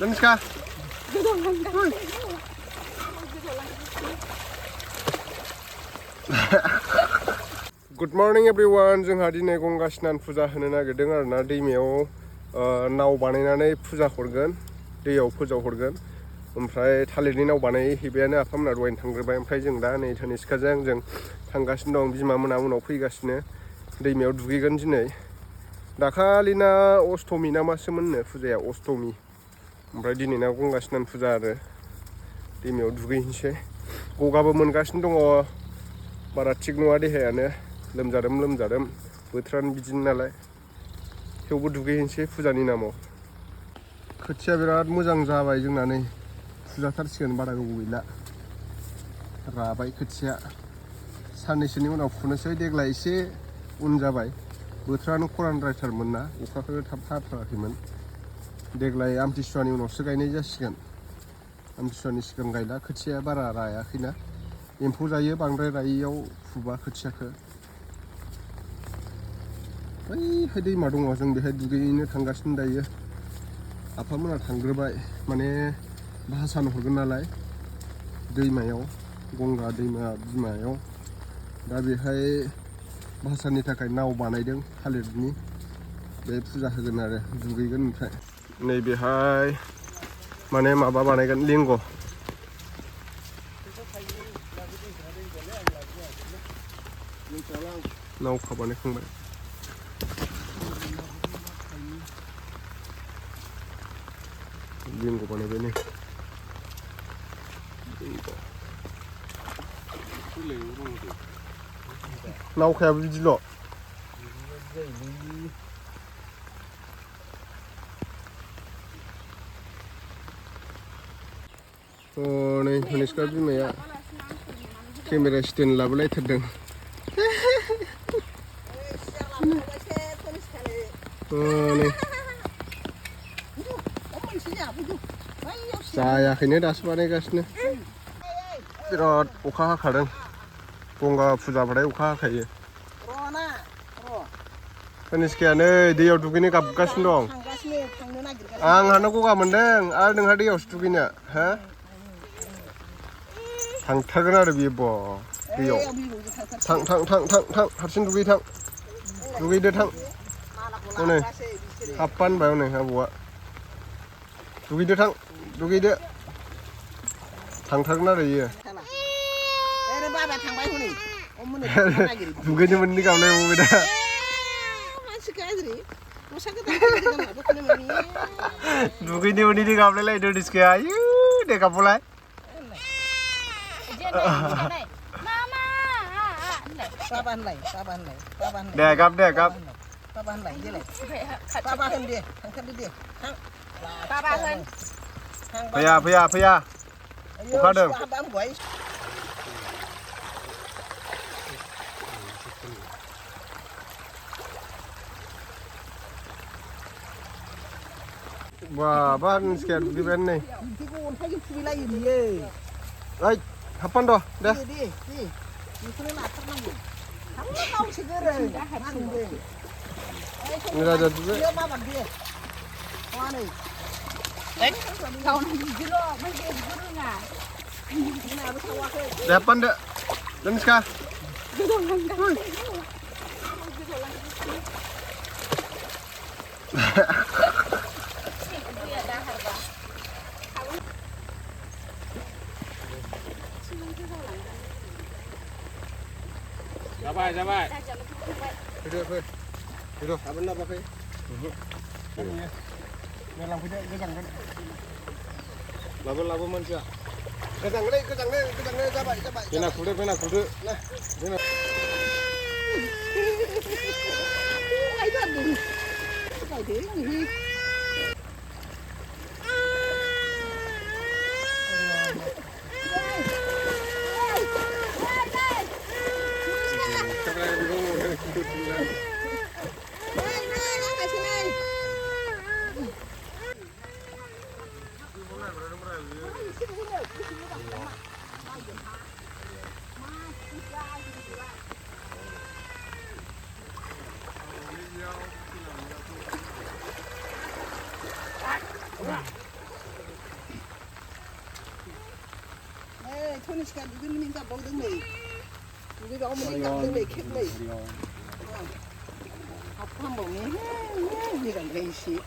Lenska. Good morning everyone. जोंहा दिनै गंगा स्नान फुजा होनो नागिरदों आरोना दैमायाव नाव बानायनानै फुजा हरगोन दैयाव फुजा हरगोन ओमफ्राय थालिरनि नाव बानायहैबायानो आफामोना दहायनो थांग्रोबाय ओमफ्राय जों दा नै धनिष्काजों जों थांगासिनो दं बिमा मोना उनाव फैगासिनो दैमायाव दुगैगोन दिनै दाखालिना अष्टमी ना मासोमोननो फुजाया अष्टमी ओमफ्राय दिनैना गंगा स्नान फुजा आरो दैमायाव दुगैहैनोसै गगाबो मोनगासिनो दङ बारा थिग नङा देहायानो लोमजादों बोथोरानो बिदिनो नालाय थेवबो दुगैहैनोसै फुजानि नामाव खोथिया बिराद मोजां जाबाय जोंना नै फुजाथारसिगोन बारा गोबाव गैला राबाय खोथिया साननैसोनि उनाव फुनोसै देग्लाय एसे उन जाबाय बोथोरानो खरानद्रायथारमोन ना अखाखौ थाब हाथाराखैमोन देग्लाय आमथिसुवानि उनावसो गायनाय जासिगोन आमथिसुवानि सिगां गायला खोथिया बारा रायाखैना एम्फौ जायो बांद्राय रायैयाव फुबा खोथियाखौ बैहाय दैमा दङ जों बेहाय दुगैनो थांगासिनो दायो आफामोना थांग्रोबाय माने भासानो हरगोन नालाय दैमायाव गंगा दैमा बिमायाव दा बेहाय भासानि थाखाय नाव बानायदों थालिरनि बे फुजा होगोन आरो दुगैगोन ओमफ्राय नैबेहाय माने माबा बानायगोन लिंग नावखा बानायखांबाय लिंग बानायबाय नै नावखायाबो बिदिल' नै धनिष्का बिमाया केमेरा स्टेन्ड लाबोलायथारदों जायाखैनो दासो बानायगासिनो बिराद अखा हाखादों गंगा फुजाबाथाय अखा हाखायो धनिष्काया नै दैयाव दुगैनो गाबगासिनो दं आंहानो गगा मोनदों आरो नोंहा दैयावसो दुगैनो हा थांथारगोन आरो बियो ब दैयाव थां हारसिं दुगैथां दुगैदो थां हनै हाबफा होनबाय हनै आबौआ दुगैदो थां दुगैदो थांथारगोन आरो इयो दुगैनो मोननि गाबलायबावबाय दा दुगैनो मोननि गाबलायलायदो धनिष्काया आयु दे गाबबावलाय दे गाब फैया अखादों बा धनिष्काया दुगैबायानो नै ओइ हाबफान र' दे राजा दुगै दे हाबफानदो धनिष्का जाबाय फैदो गाबोन लाबोयाखै लांफैदो गोजांगोन लाबो मानसिया गोजांनो जाबाय फैना खुदो 하는 시간 누구는 민가 먹는 우리가 어머니 깎는 데 캡네 밥한 먹니 우리가 매시